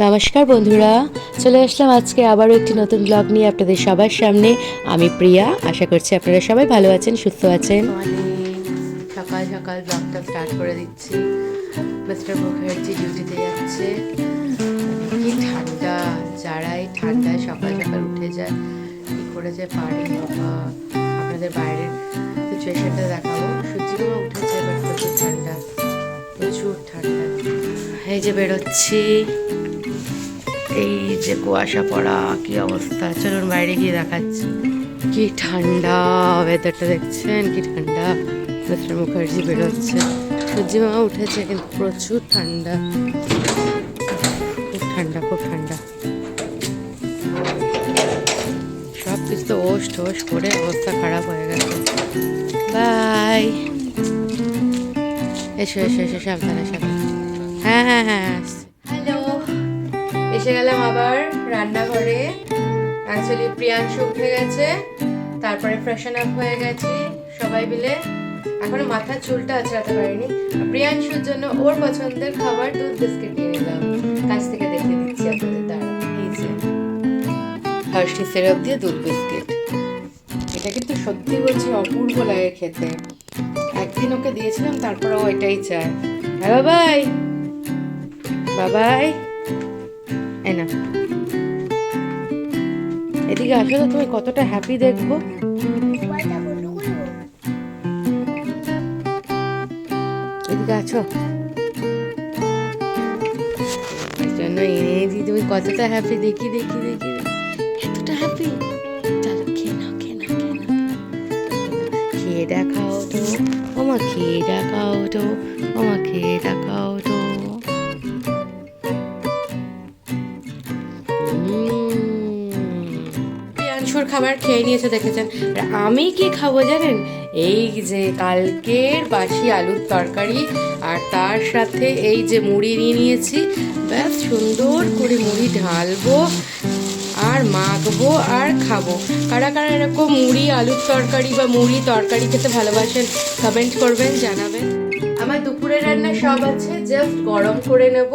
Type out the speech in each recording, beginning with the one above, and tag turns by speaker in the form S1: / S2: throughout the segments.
S1: নমস্কার বন্ধুরা, চলে আসলাম আজকে আবারও একটি নতুন ব্লগ নিয়ে আপনাদের সবার সামনে। আমি প্রিয়া, আশা করছি আপনারা সবাই ভালো আছেন, সুস্থ আছেন। সকাল সকাল ব্লগটা স্টার্ট করে দিচ্ছি। মিস্টার মুখার্জি ডিউটিতে যাচ্ছে। কি ঠান্ডা, যারা এই ঠান্ডায় সকাল সকাল উঠে যায় কি করে যে পারে বাবা। আপনাদের বাইরের সিচুয়েশনটা দেখাবো। সূর্যিমামা উঠেছে, বাট প্রচুর ঠান্ডা, প্রচুর ঠান্ডা। এই যে বেরোচ্ছি, এই যে কুয়াশা পড়া, কি অবস্থা। চলুন বাইরে গিয়ে দেখাচ্ছি। কি ঠান্ডা ওয়েদারটা দেখছেন, কি ঠান্ডা। মিস্টার মুখার্জি বেরোচ্ছে, সূর্যিমামা উঠেছে, কিন্তু প্রচুর ঠান্ডা, খুব ঠান্ডা, খুব ঠান্ডা। সব কিছু তো ওস ঠোস করে অবস্থা খারাপ হয়ে গেছে। বাই। এসো এসো এসো, সাবধানে সাবধানে। হ্যাঁ হ্যাঁ হ্যাঁ, হ্যালো। এসে গেলাম আবার রান্নাঘরে। অ্যাকচুয়ালি প্রিয়াংশু উঠে গেছে, তারপরে ফ্রেশন আপ হয়ে গেছি সবাই মিলে। এখনো মাথার চুলটা আঁচড়াতে পারিনি। প্রিয়াংশুর জন্য ওর পছন্দের খাবার দুধ বিস্কিট নিয়ে নিলাম। কাছ থেকে দেখে দিচ্ছি আপনাদের দ্বারা। এই যে হার্শি সিরাপ দিয়ে দুধ বিস্কিট, এটা কিন্তু সত্যি বলছি অপূর্ব লাগে খেতে। একদিন ওকে দিয়েছিলাম, তারপর ও এটাই চায়। হ্যাঁ বাবাই, বাবাই না, এদিকে আসো তো, তুমি কতটা হ্যাপি দেখবো। এদিকে আছো, এর জন্য এনেছি। তুমি কতটা হ্যাপি, দেখি দেখি দেখি, এতটা হ্যাপি। চলো খেয়ে নাও, খেয়ে নাও, খেয়ে নাও, খেয়ে দেখাও তো ওমা, খেয়ে দেখাও তো ওমা, খেয়ে দেখাও তো। প্রিয়াংশুর খাবার খেয়ে নিয়েছে দেখেছেন। আর আমি কি খাবো জানেন? এই যে কালকের বাসি আলুর তরকারি, আর তার সাথে এই যে মুড়ি নিয়ে নিয়েছি। ব্যাস সুন্দর করে মুড়ি ঢালবো আর মাখবো আর খাবো। কারা কারা এরকম মুড়ি আলুর তরকারি বা মুড়ি তরকারি খেতে ভালোবাসেন, কমেন্ট করবেন, জানাবেন। আমার দুপুরের রান্না সব আছে, জাস্ট গরম করে নেব।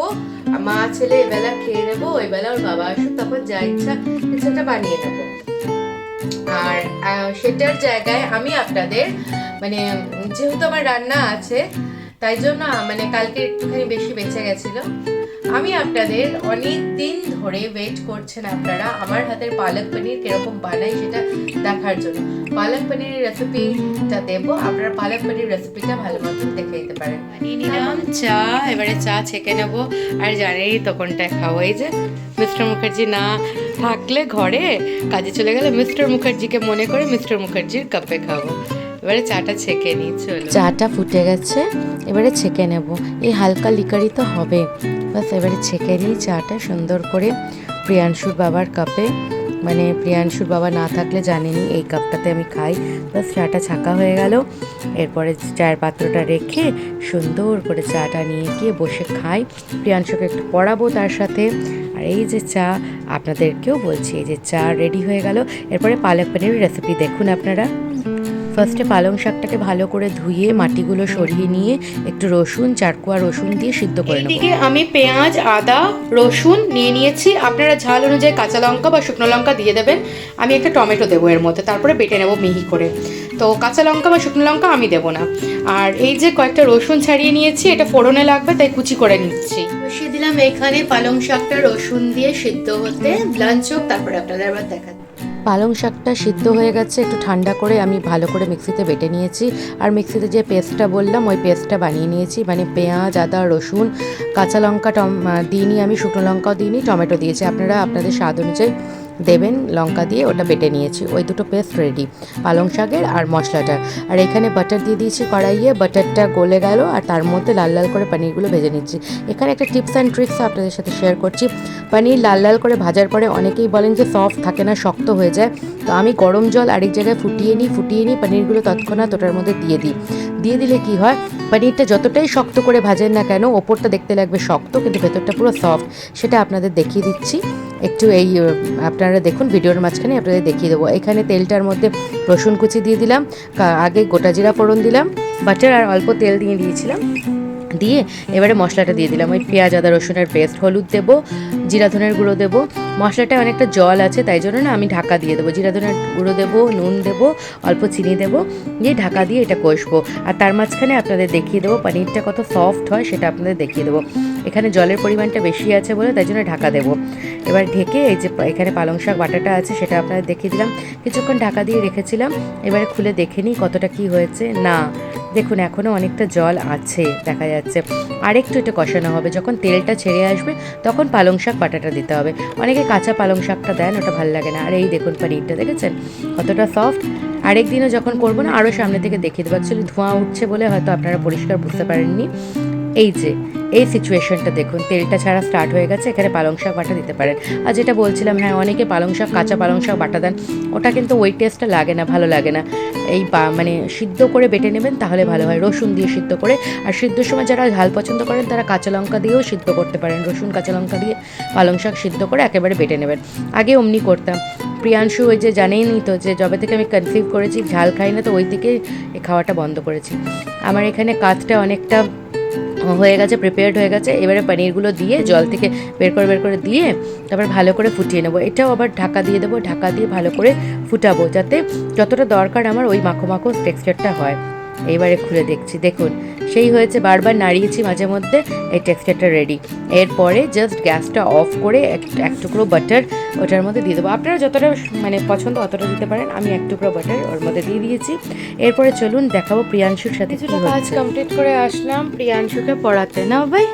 S1: মা ছেলে এবেলা খেয়ে নেবো, ওই বেলা ওর বাবা আসুক, তখন যা ইচ্ছা কিছুটা বানিয়ে নেবো। আর সেটার জায়গায় আমি আপনাদের মানে, যেহেতু আমার রান্না আছে তাই জন্য মানে কালকে একটুখানি বেশি বেঁচে গেছিল, আমি আপনাদের অনেক দিন ধরে ওয়েট করছেন আপনারা আমার হাতের পালক পনির কিরকম বানাই সেটা দেখার জন্য। পালক পনিরের রেসিপিটা দেবো, আপনারা পালক পনির রেসিপিটা ভালো মতন দেখে দিতে পারেন। বানিয়ে নিলাম চা, এবারে চা ছেঁকে নেবো। আর জানেনই তো কোনটায় খাবো। এই যে মিস্টার মুখার্জি না থাকলে ঘরে, কাজে চলে গেলে মিস্টার মুখার্জিকে মনে করে মিস্টার মুখার্জির কাপে খাবো। এবারে চাটা ছেঁকে নিই, চলো। চাটা ফুটে গেছে, এবারে ছেঁকে নেব। এই হালকা লিকারি তো হবে, বাস এবারে ছেঁকে নিই চাটা সুন্দর করে প্রিয়াংশুর বাবার কাপে। মানে প্রিয়াংশুর বাবা না থাকলে জানেনি এই কাপটাতে আমি খাই। বাস চাটা ছাকা হয়ে গেল, এরপরে চায়ের পাত্রটা রেখে সুন্দর করে চাটা নিয়ে গিয়ে বসে খাই। প্রিয়াংশুকে একটু পড়াবো তার সাথে। আর এই যে চা, আপনাদেরকেও বলছি, এই যে চা রেডি হয়ে গেল। এরপরে পালক পনিরের রেসিপি দেখুন আপনারা। ফার্স্টে পালং শাকটাকে ভালো করে ধুয়ে মাটিগুলো সরিয়ে নিয়ে একটু রসুন, চারকোয়া রসুন দিয়ে সিদ্ধ করে নেব। এদিকে আমি পেঁয়াজ, আদা, রসুন নিয়ে নিয়েছি। আপনারা ঝাল অনুযায়ী কাঁচা লঙ্কা বা শুকনো লঙ্কা দিয়ে দেবেন। আমি একটা টমেটো দেবো এর মধ্যে, তারপরে বেটে নেব মিহি করে। তো কাঁচা লঙ্কা বা শুকনো লঙ্কা আমি দেবো না। আর এই যে কয়েকটা রসুন ছাড়িয়ে নিয়েছি, এটা ফোড়নে লাগবে তাই কুচি করে নিচ্ছি। বসিয়ে দিলাম এখানে পালং শাকটা রসুন দিয়ে সিদ্ধ হতে, লাঞ্চ হোক, তারপরে আপনাদের আবার দেখা। পালং শাকটা সিদ্ধ হয়ে গেছে, একটু ঠান্ডা করে আমি ভালো করে মিক্সিতে বেটে নিয়েছি। আর মিক্সিতে যে পেস্টটা বললাম ওই পেস্টটা বানিয়ে নিয়েছি। মানে পেঁয়াজ, আদা, রসুন, কাঁচা লঙ্কা দিইনি আমি, শুকনো লঙ্কাও দিইনি, টমেটো দিয়েছি। আপনারা আপনাদের স্বাদ অনুযায়ী দেবেন লঙ্কা দিয়ে, ওটা বেটে নিয়েছি। ওই দুটো পেস্ট রেডি পালং শাকের আর মশলাটার। আর এখানে বাটার দিয়ে দিয়েছি কড়াইয়ে, বাটারটা গলে গেল আর তার মধ্যে লাল লাল করে পনিরগুলো ভেজে নিচ্ছি। এখানে একটা টিপস অ্যান্ড ট্রিক্স আপনাদের সাথে শেয়ার করছি। পনির লাল লাল করে ভাজার পরে অনেকেই বলেন যে সফট থাকে না, শক্ত হয়ে যায়। তো আমি গরম জল আরেক জায়গায় ফুটিয়ে নিই পনিরগুলো তৎক্ষণাৎ ওটার মধ্যে দিয়ে দিলে কি হয়, পনিরটা যতটাই শক্ত করে ভাজেন না কেন, ওপরটা দেখতে লাগবে শক্ত কিন্তু ভেতরটা পুরো সফট। সেটা আপনাদের দেখিয়ে দিচ্ছি একটু। এই আপনারা দেখুন ভিডিওর মাঝখানে আপনাদের দেখিয়ে দেবো। এখানে তেলটার মধ্যে রসুন কুচি দিয়ে দিলাম, আগে গোটা জিরা ফোড়ন দিলাম, বাটার আর অল্প তেল দিয়ে দিয়েছিলাম। দিয়ে এবারে মশলাটা দিয়ে দিলাম, ওই পেঁয়াজ আদা রসুনের পেস্ট, হলুদ দেবো, জিরা ধনের গুঁড়ো দেবো। মশলাটা অনেকটা জল আছে তাই জন্য না আমি ঢাকা দিয়ে দেবো। জিরা ধনের গুঁড়ো দেবো, নুন দেবো, অল্প চিনি দেবো, দিয়ে ঢাকা দিয়ে এটা কষবো। আর তার মাঝখানে আপনাদের দেখিয়ে দেবো পনিরটা কত সফট হয়, সেটা আপনাদের দেখিয়ে দেবো। এখানে জলের পরিমাণটা বেশি আছে বলে তাই জন্য ঢাকা দেবো। এবার ঢেকে এই যে এখানে পালং শাক বাটাটা আছে সেটা আপনাদের দেখিয়ে দিলাম। কিছুক্ষণ ঢাকা দিয়ে রেখেছিলাম, এবারে খুলে দেখে নিই কতটা কি হয়েছে। না দেখুন এখনও অনেকটা জল আছে দেখা যাচ্ছে, আরেকটু এটা কষানো হবে। যখন তেলটা ছেড়ে আসবে তখন পালং শাক বাটাটা দিতে হবে। অনেকে কাঁচা পালং শাকটা দেন, ওটা ভালো লাগে না। আর এই দেখুন পনিরটা দেখেছেন কতটা সফট। আরেকদিনও যখন করবো না আরও সামনে থেকে দেখিয়ে দেবো। অ্যাকচুয়ালি ধোঁয়া উঠছে বলে হয়তো আপনারা পরিষ্কার বুঝতে পারেননি। এই যে এই সিচুয়েশনটা দেখুন, তেলটা ছাড়া স্টার্ট হয়ে গেছে, এখানে পালং শাক বাটা দিতে পারেন। আর যেটা বলছিলাম, হ্যাঁ অনেকে পালং শাক কাঁচা পালং শাক বাটা দেন, ওটা কিন্তু ওই টেস্টটা লাগে না, ভালো লাগে না। এই মানে সিদ্ধ করে বেটে নেবেন তাহলে ভালো হয়, রসুন দিয়ে সিদ্ধ করে। আর সিদ্ধর সময় যারা ঝাল পছন্দ করেন তারা কাঁচা লঙ্কা দিয়েও সিদ্ধ করতে পারেন, রসুন কাঁচা লঙ্কা দিয়ে পালং শাক সিদ্ধ করে একেবারে বেটে নেবেন। আগে অমনি করতাম। প্রিয়াংশু ওই যে জানেনই তো যে যবে থেকে আমি কনসিভ করেছি ঝাল খাই না, তো ওই থেকে এই খাওয়াটা বন্ধ করেছি। আমার এখানে কাজটা অনেকটা হয়ে গেছে, প্রিপেয়ার্ড হয়ে গেছে। এবারে পনিরগুলো দিয়ে জল থেকে বের করে দিয়ে তারপর ভালো করে ফুটিয়ে নেবো। এটাও আবার ঢাকা দিয়ে দেবো, ঢাকা দিয়ে ভালো করে ফুটাবো যাতে যতটা দরকার আমার ওই মাখো মাখো টেক্সচারটা হয়। এইবারে খুলে দেখছি, দেখুন সেই হয়েছে, বারবার নাড়িয়েছি মাঝে মধ্যে, এই টেক্সচারটা রেডি। এরপরে জাস্ট গ্যাসটা অফ করে এক টুকরো বাটার ওটার মধ্যে দিয়ে দেবো। আপনারা যতটা মানে পছন্দ অতটা দিতে পারেন, আমি এক টুকরো বাটার ওর মধ্যে দিয়ে দিয়েছি। এরপরে চলুন দেখাবো প্রিয়াংশুর সাথে কিছুটা কাজ কমপ্লিট করে আসলাম প্রিয়াংশুকে পড়াতে। না ভাই,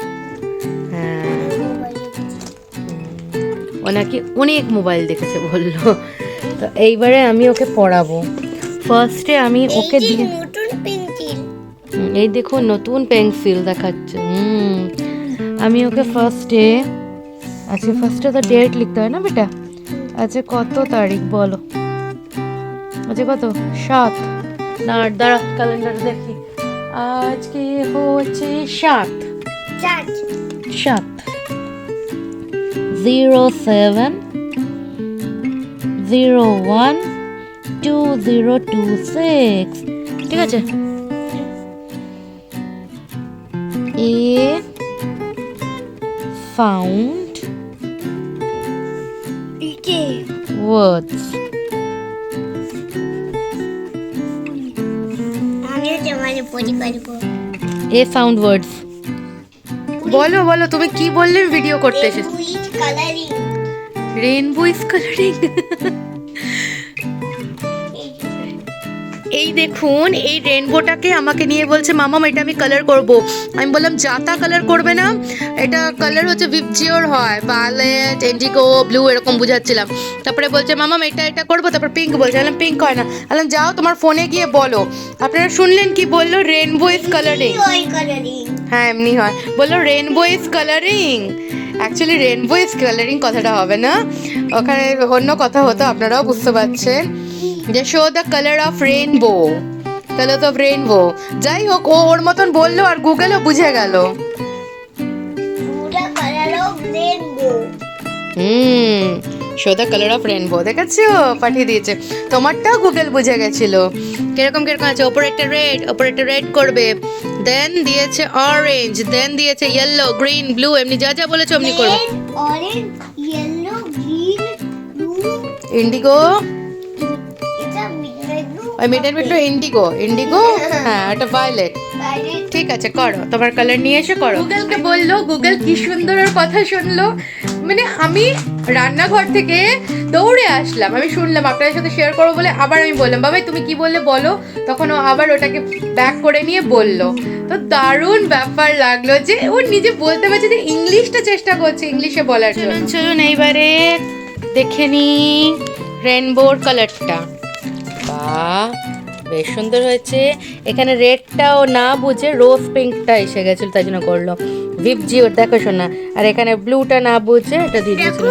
S1: হ্যাঁ ও নাকি অনেক মোবাইল দেখেছে বললো, তো এইবারে আমি ওকে পড়াবো। ফার্স্টে আমি ওকে দিয়ে, এই দেখুন নতুন পেন্সিল দেখাচ্ছে। আমি ওকে ফার্স্টে, আচ্ছা ফার্স্টে তো ডেট লিখতে হয় না বেটা। আচ্ছা কত তারিখ বলো, আচ্ছা কত 7 না দাঁড়া ক্যালেন্ডার দেখি, আজকে হচ্ছে 7 07/01/2026, ঠিক আছে। A found words. A found words. বলো বলো তুমি কি বললে, ভিডিও করতে এসেছো। Rainbow is colouring. এই দেখুন এই রেইনবোটাকে আমাকে নিয়ে বলছে মামাম এটা আমি কালার করব। আমি বললাম যাতা কালার করবে না, এটা কালার হচ্ছে ভিভজিওর হয়, ভায়োলেট ইন্ডিগো ব্লু এরকম বুঝাচ্ছিলাম। তারপরে বলছে মামাম এটা করবো, তারপর পিঙ্ক বলছে, বললাম পিঙ্ক হয় না। বললাম যাও তোমার ফোনে গিয়ে বলো। আপনারা শুনলেন কি বললো, রেইনবো ইজ কালারিং। হ্যাঁ এমনি হয়, বললো rainbow is colouring. Actually rainbow is colouring কথাটা হবে না, ওখানে অন্য কথা হতো, আপনারাও বুঝতে পারছেন যে show the colour of rainbow, colour of rainbow. যাই হোক ও ওর মতন বললো আর গুগলও বুঝে গেল। Show the colour of rainbow, দেখেছো পাঠিয়ে দিয়েছে। তোমারটাও গুগল বুঝে গেছিল। কিরকম কিরকম আছে, ওপরে একটা রেড করবে, দেন দিয়েছে অরেঞ্জ, দেন দিয়েছে ইয়েলো গ্রিন ব্লু, এমনি যা যা বলেছে অমনি করবে।
S2: Orange yellow green blue
S1: Indigo, ওই মিডল ইন্ডিগো, হ্যাঁ এটা ভায়োলেট। ঠিক আছে করো, তোমার কালার নিয়ে এসে করো। গুগলকে বললো, গুগল কি সুন্দর ওর কথা শুনলো। মানে আমি রান্নাঘর থেকে দৌড়ে আসলাম, আমি শুনলাম আপনাদের সাথে শেয়ার করবো বলে, আবার আমি বললাম বাবাই তুমি কি বললে বলো, তখন ও আবার ওটাকে ব্যাক করে নিয়ে বললো। তো দারুণ ব্যাপার লাগলো যে ও নিজে বলতে পারছে, যে ইংলিশটা চেষ্টা করছে ইংলিশে বলার জন্য। চলুন এইবারে দেখে নি রেইনবোর কালারটা। বাহ বেশ সুন্দর হয়েছে। এখানে রেডটাও না বুঝে রোজ পিঙ্কটা এসে গেছিল, তাই জন্য করলো ভিভজিওর, দেখো শোনা। আর এখানে ব্লুটা না বুঝে এটা দিয়ে দিয়েছিল।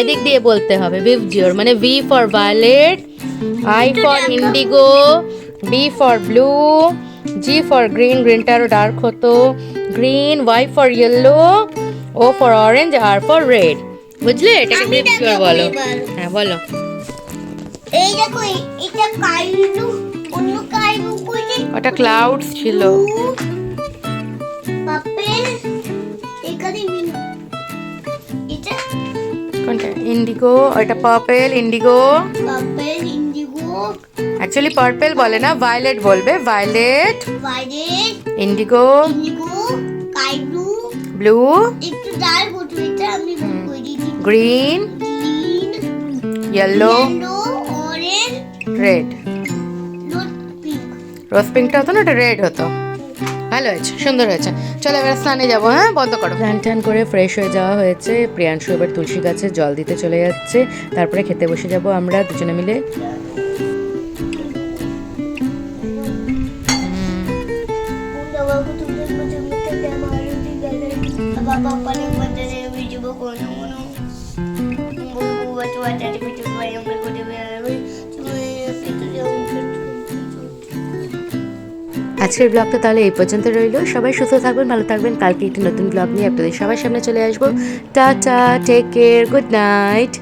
S1: এদিক দিয়ে বলতে হবে ভিভজিওর, মানে V for violet, I for indigo, B for blue, G for green, গ্রিনটা আরো ডার্ক হতো, green, Y for yellow, O for orange, R for red. বুঝলে এটাকে ভিভজিওর বলো। হ্যাঁ বলো।
S2: এই দেখো এটা কাইলু, অন্য কাইলু কইছে,
S1: ওটা ক্লাউডস ছিল।
S2: পাপেল এখানে এটা
S1: কোনটা? ইন্ডিগো, ওটা purple, indigo.
S2: Purple indigo
S1: actually purple বলে না, ভায়োলেট বলবে। Violet,
S2: violet
S1: indigo,
S2: indigo sky blue
S1: blue,
S2: একটু ডার্ক বলতে এটা আমি বলে দিচ্ছি
S1: green,
S2: green
S1: yellow,
S2: yellow orange
S1: red.
S2: Rose pink
S1: rose পিঙ্কটা হতো না, ওটা রেড হতো। ভালো হয়েছে, সুন্দর হয়েছে। চলো এবার স্নানে যাবো। হ্যাঁ, বন্ধ করো। স্নান টান করে ফ্রেশ হয়ে যাওয়া হয়েছে। প্রিয়াংশু এবার তুলসী গাছে জল দিতে চলে যাচ্ছে। তারপরে খেতে বসে যাব আমরা দুজনে মিলে।
S2: বাবাকে তুমি মুঝে মুঝে ক্যামেরা দিয়ে গেলে বাবা পালে বন্ধে ভিডিও কোনো কোনো বুবু তো আটা ভিডিও বানাই আমরা করে বেরোই তুমি একটু যাও
S1: আজকের ব্লগটা তাহলে এই পর্যন্ত রইলো। সবাই সুস্থ থাকবেন, ভালো থাকবেন। কালকে একটি নতুন ব্লগ নিয়ে আপনাদের সবার সামনে চলে আসবো। Tata, take care, good night.